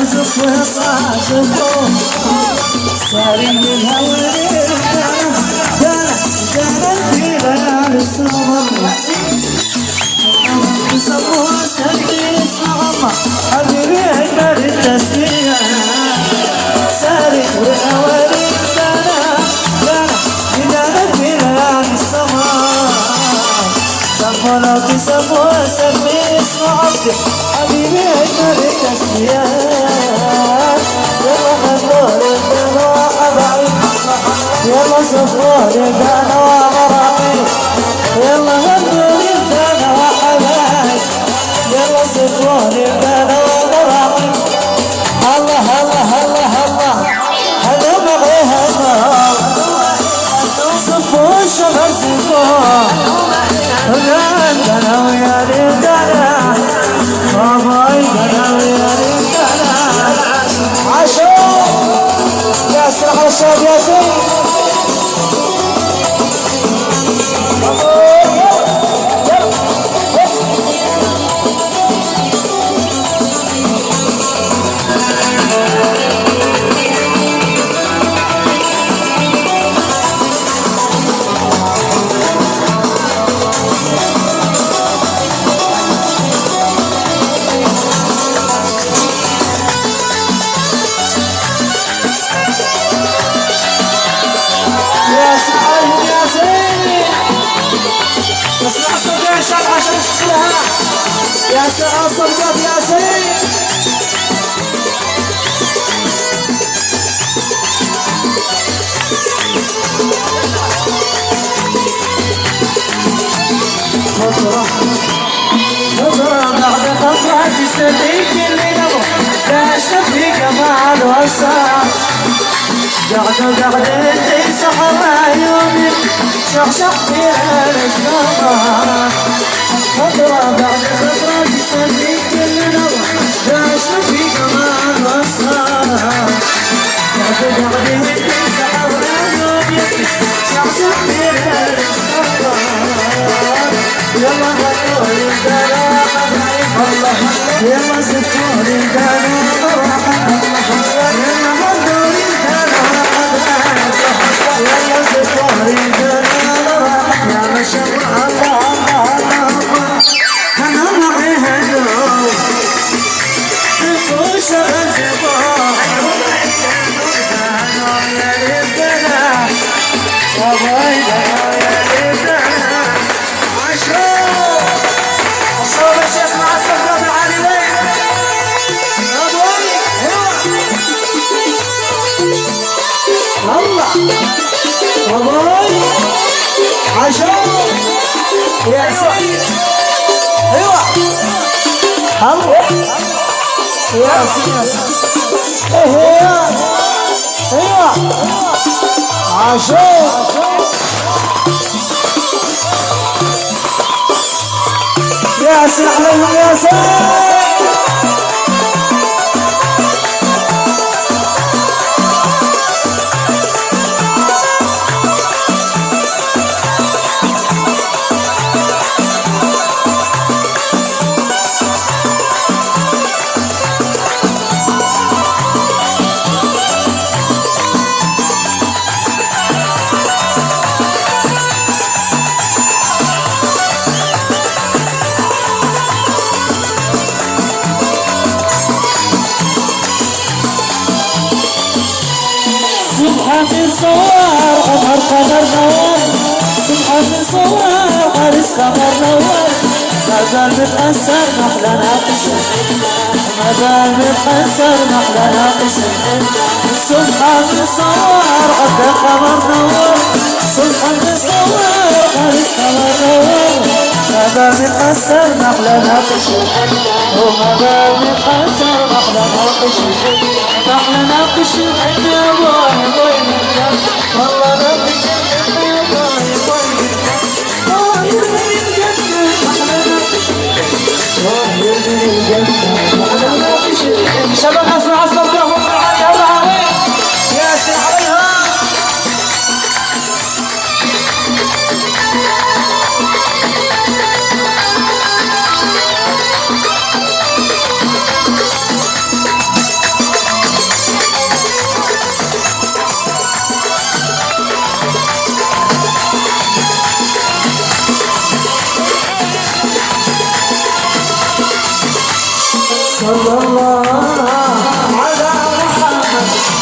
وزف وصاصفه ساري من هولي جانا في ليالي السمر يسموها ساري الصغمة حبيبي أجمل التسمية ساري وهولي جانا في ليالي السمر سمونا بسموها سمي اسم عبدي حبيبي أجمل التسميات يلا غدور الدنوى حبايب يلا صفور الدنوى مراقب يلا غدور الدنوى حبايب يلا صفور الدنوى مراقب الله الله الله الله هذا مغيها الله صفور شغل صفور دنا ويا دنا باباي دنا ويا دنا عاشو يا سرح الشاب يا سيد يا سعى صدقات يا سيد خضرة بعد خطرة تسليك اللي نبغى لا اشتفي كمال وصار قعدوا انتي سحر عيوني شخشخ فيها السماء خضرة بعد خضرة تسليك اللي نبغى لا اشتفي كمال وصار قعدوا انتي سحر عيوني شخشخ فيها السماء يلا غدور الدنا الله يلا سفور الدنا يلا غدور الدنا يلا سفور الدنا يا ما شاء الله انا معي هدوء سفور شغل سفور دنا يا الدنا واباي دنا يا الدنا والله عشان يا سيد ايوه الله يا سيد ايوه ايوه عشان يا سيد عليهم يا سيد سبحان الصوار قمر قمر نور سبحان الصوار قارس قمر نور ما زال متأثر محلى ناقش ما زال متأثر محلى ناقش سبحان الصوار قد قمر نور سبحان الصوار قارس قمر نور ما زال متأثر محلى ناقش وما زال متأثر محلى ناقش محلى ناقش يا بوي والله ناقش يا بوي شباب اسمع اصلا بهم يا سي عليها حاضر